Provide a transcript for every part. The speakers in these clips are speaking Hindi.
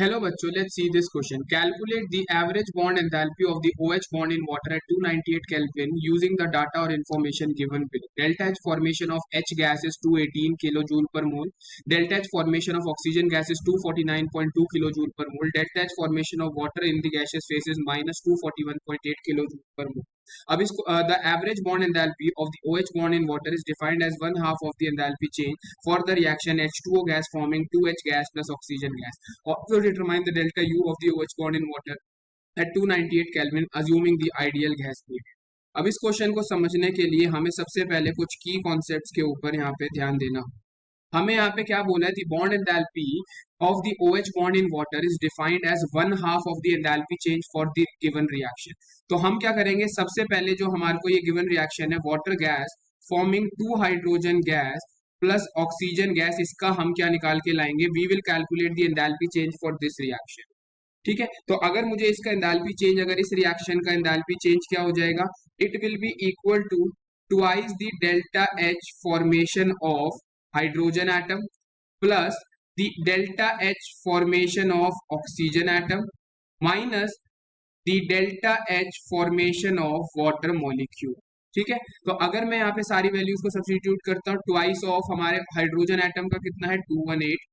Hello बच्चों, let's see this question. Calculate the average bond enthalpy of the OH bond in water at 298 Kelvin using the data or information given below. Delta H formation of H gas is 218 kilojoule per mole. Delta H formation of oxygen gas is 249.2 kilojoule per mole. Delta H formation of water in the gaseous phase is minus 241.8 kilojoule per mole. अब इसको the average bond enthalpy of the OH bond in water is defined as 1/2 of the enthalpy change for the reaction H2O gas forming 2H gas plus oxygen gas. Also determine the delta U of the OH bond in water at 298 Kelvin assuming the ideal gas period. अब इस क्वेश्चन को समझने के लिए हमें सबसे पहले कुछ की कॉन्सेप्ट्स के ऊपर यहाँ पे ध्यान देना। हमें यहाँ पे क्या बोला है, the bond enthalpy of the OH bond in water is defined as 1/2 of the enthalpy change for the given reaction. तो हम क्या करेंगे, सबसे पहले जो हमारे को ये गिवन रिएक्शन है water gas forming 2 hydrogen gas plus oxygen gas, इसका हम क्या निकाल के लाएंगे, we will calculate the enthalpy change for this reaction. ठीक है, तो अगर मुझे इसका एंथैल्पी चेंज, अगर इस रिएक्शन का एंथैल्पी चेंज क्या हो जाएगा, it will be equal to twice the delta H formation of hydrogen atom plus the delta H formation of oxygen atom minus the delta H formation of water molecule। ठीक है, तो अगर मैं यहाँ पे सारी वैल्यूज को सब्स्टिट्यूट करता हूँ, ट्वाइस ऑफ हमारे हाइड्रोजन एटम का कितना है 218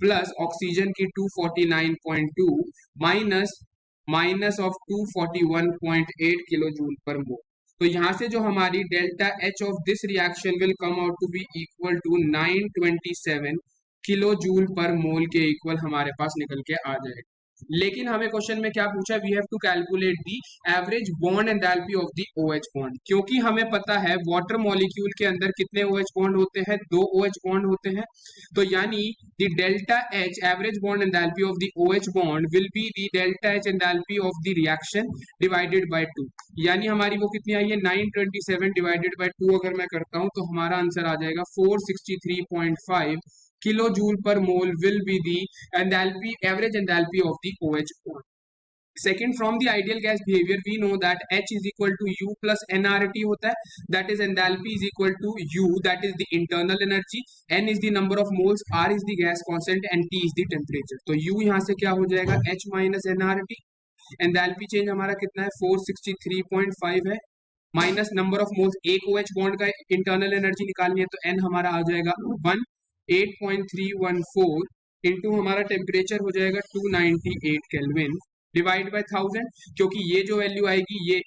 प्लस ऑक्सीजन की 249.2 minus of 241.8 kilo joule per मोल। तो यहाँ से जो हमारी delta H of this reaction will come out to be equal to 927 kilo joule per mole के इक्वल हमारे पास निकल के आ जाएगा। लेकिन हमें क्वेश्चन में क्या पूछा, we have to calculate the average bond enthalpy of the OH bond, क्योंकि हमें पता है वाटर मॉलिक्यूल के अंदर कितने OH बॉन्ड होते हैं, 2 OH बॉन्ड होते हैं। तो यानी the delta H average bond enthalpy of the OH bond will be the delta H enthalpy of the reaction divided by 2। यानी हमारी वो कितनी आई है 927 डिवाइडेड बाय 2 अगर मैं करता हूं तो हमारा आंसर आ जाएगा 463.5 kilo joule per mole will be the enthalpy average enthalpy of the OH bond. Second, from the ideal gas behavior we know that H is equal to U plus nRT होता है, that is enthalpy is equal to U, that is the internal energy, N is the number of moles, R is the gas constant and T is the temperature। तो U यहाँ से क्या हो जाएगा H minus nRT, enthalpy change हमारा कितना है 463.5 है, माइनस नंबर ऑफ मोल्स, एक OH बॉन्ड का इंटरनल एनर्जी निकालनी है तो N हमारा आ जाएगा 8.314 इंटू हमारा टेम्परेचर हो जाएगा 298 केल्विन डिवाइड बाय 1000, क्योंकि ये जो वैल्यू आएगी ये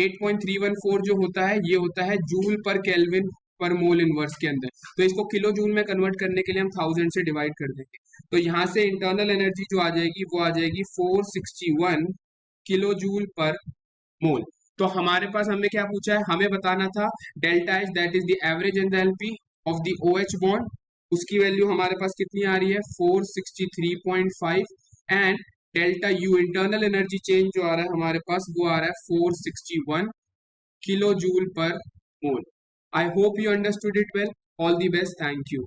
8.314 जो होता है ये होता है जूल पर केल्विन पर मोल इनवर्स के अंदर, तो इसको किलो जूल में कन्वर्ट करने के लिए हम 1000 से डिवाइड कर देंगे। तो यहाँ से इंटरनल एनर्जी जो आ जाएगी वो आ जाएगी 461 किलो जूल पर मोल। तो हमारे पास हमें क्या पूछा है, हमें बताना था delta H that is the average enthalpy of the OH bond, उसकी वैल्यू हमारे पास कितनी आ रही है 463.5 and delta U internal energy change जो आ रहा है हमारे पास वो आ रहा है 461 kilo joule per mole. I hope you understood it well. All the best, thank you.